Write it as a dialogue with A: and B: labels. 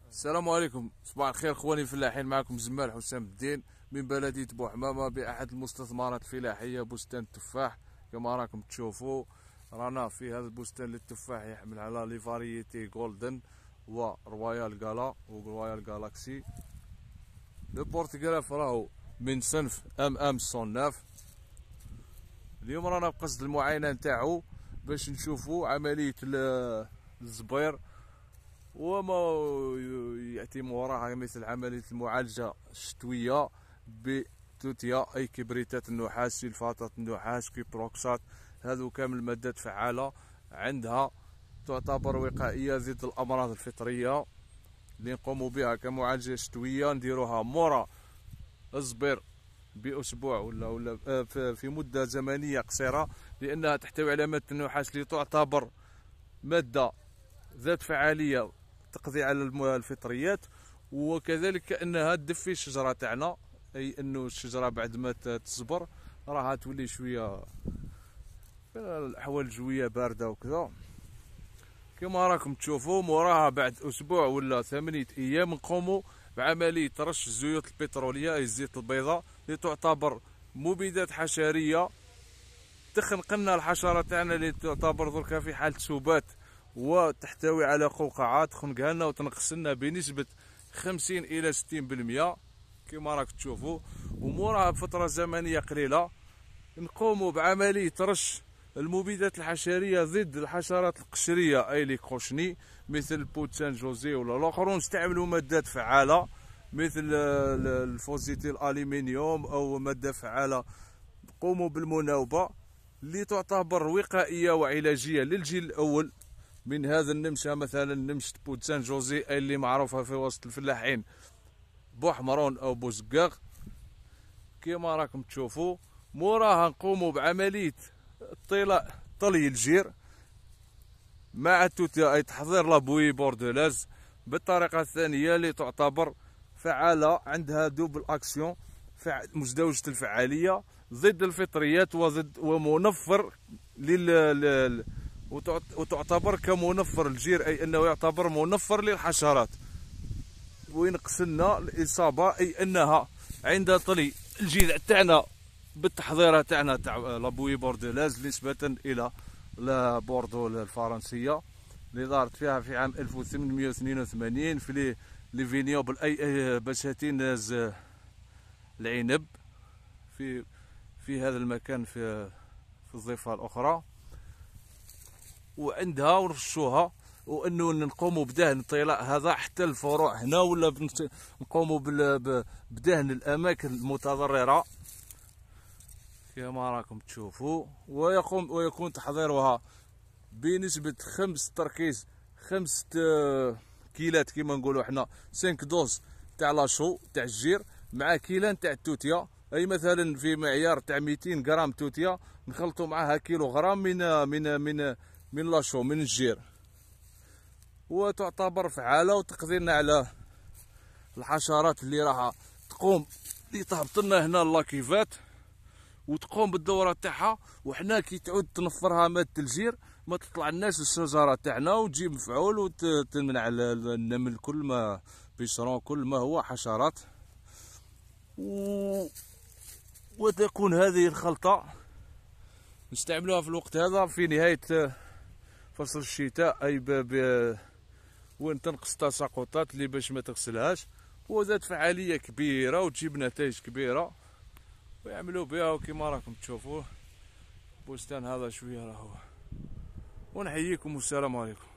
A: السلام عليكم، صباح الخير خواني الفلاحين. معكم زمال حسام الدين من بلدية بوحمامة بأحد المستثمرات الفلاحية بستان التفاح. كما راكم تشوفوا رانا في هذا البستان للتفاح يحمل على لي فاريتي جولدن ورويال غالا ورويال جالاكسي. لو بورتغراف راهو من صنف ام 109. اليوم رانا بقصد المعاينة نتاعو باش نشوفوا عملية الزبير وما يأتي من وراها، مثل عملية المعالجة الشتوية بتوتيا أي كبريتات النحاس، سلفاتات النحاس، كيبروكسات. هذو كامل مادات فعالة عندها تعتبر وقائية ضد الأمراض الفطرية اللي نقوموا بها كمعالجة شتوية. نديروها مورا الزبير بأسبوع ولا في مدة زمنية قصيرة، لأنها تحتوي على مادة النحاس اللي تعتبر مادة ذات فعالية تقضي على الفطريات، وكذلك كأنها تدفي الشجرة تاعنا، أي أنه الشجرة بعد ما تصبر راها تولي شوية الأحوال الجوية باردة وكذا. كما راكم تشوفوا موراها بعد أسبوع ولا 8 أيام نقوموا بعملية رش الزيوت البترولية أي الزيت البيضاء اللي تعتبر مبيدات حشرية تخنق لنا الحشرة تاعنا اللي تعتبر دركا في حالة سبات وتحتوي على قوقعات، تخنقها لنا وتنقص لنا بنسبة 50 إلى 60% كما راك تشوفوا. وموراها بفترة زمنية قليلة نقوموا بعملية رش المبيدات الحشرية ضد الحشرات القشرية أي لي كوشني، مثل بوتسان جوزي ولا الآخرون. نستعملوا مادات فعالة مثل الفوزيتيل الألمنيوم أو مادة فعالة قوموا بالمناوبة اللي تعتبر وقائية وعلاجية للجيل الأول من هذا النمشة. مثلا نمشة بوتسان جوزي اللي معروفة في وسط الفلاحين بوحمرون أو بوزقاق كما راكم تشوفوا. موراها نقوموا بعملية طلي الجير مع التوتيا أي تحضير لابوي بوردولاز بالطريقة الثانية اللي تعتبر فعالة، عندها دوبل أكسيون مزدوجة الفعالية ضد الفطريات ومنفر وتعتبر كمنفر الجير، أي أنه يعتبر منفر للحشرات وينقص لنا الإصابة، أي أنها عند طلي الجذع تاعنا بالتحضيرة تاعنا تاع لابوي بوردولاز نسبة إلى بوردو الفرنسية اللي دارت فيها في عام 1882 في لي فينيوبل أي بساتين العنب في هذا المكان في الضفة الأخرى. وعندها ورشوها وانه نقوموا بدهن الطلاء هذا حتى الفروع هنا، ولا نقوموا بدهن الاماكن المتضرره كما راكم تشوفوا. ويكون تحضيرها بنسبه 5 كيلات كما نقولوا احنا 5 دوز تاع لاشو تاع الجير مع كيلان تاع التوتيا، اي مثلا في معيار تاع 200 غرام توتيا نخلطوا معها كيلو غرام من لاشو من الجير، وتعتبر فعالة وتقضي لنا على الحشرات اللي راها تقوم اللي تهبط لنا هنا اللاكيفات وتقوم بالدورة تاعها، وحنا كي تعود تنفرها مادة الجير ما تطلع الناس الشجرة تاعنا وتجيب مفعول وتمنع النمل كل ما بيشرون كل ما هو حشرات. وتكون هذه الخلطة نستعملوها في الوقت هذا في نهاية فصل الشتاء، أي وين تنقص تساقطات اللي باش ما تغسلهاش، وذات فعالية كبيرة وتجيب نتائج كبيرة ويعملوا بها. وكما راكم تشوفوا البستان هذا شوية راهو. ونحييكم والسلام عليكم.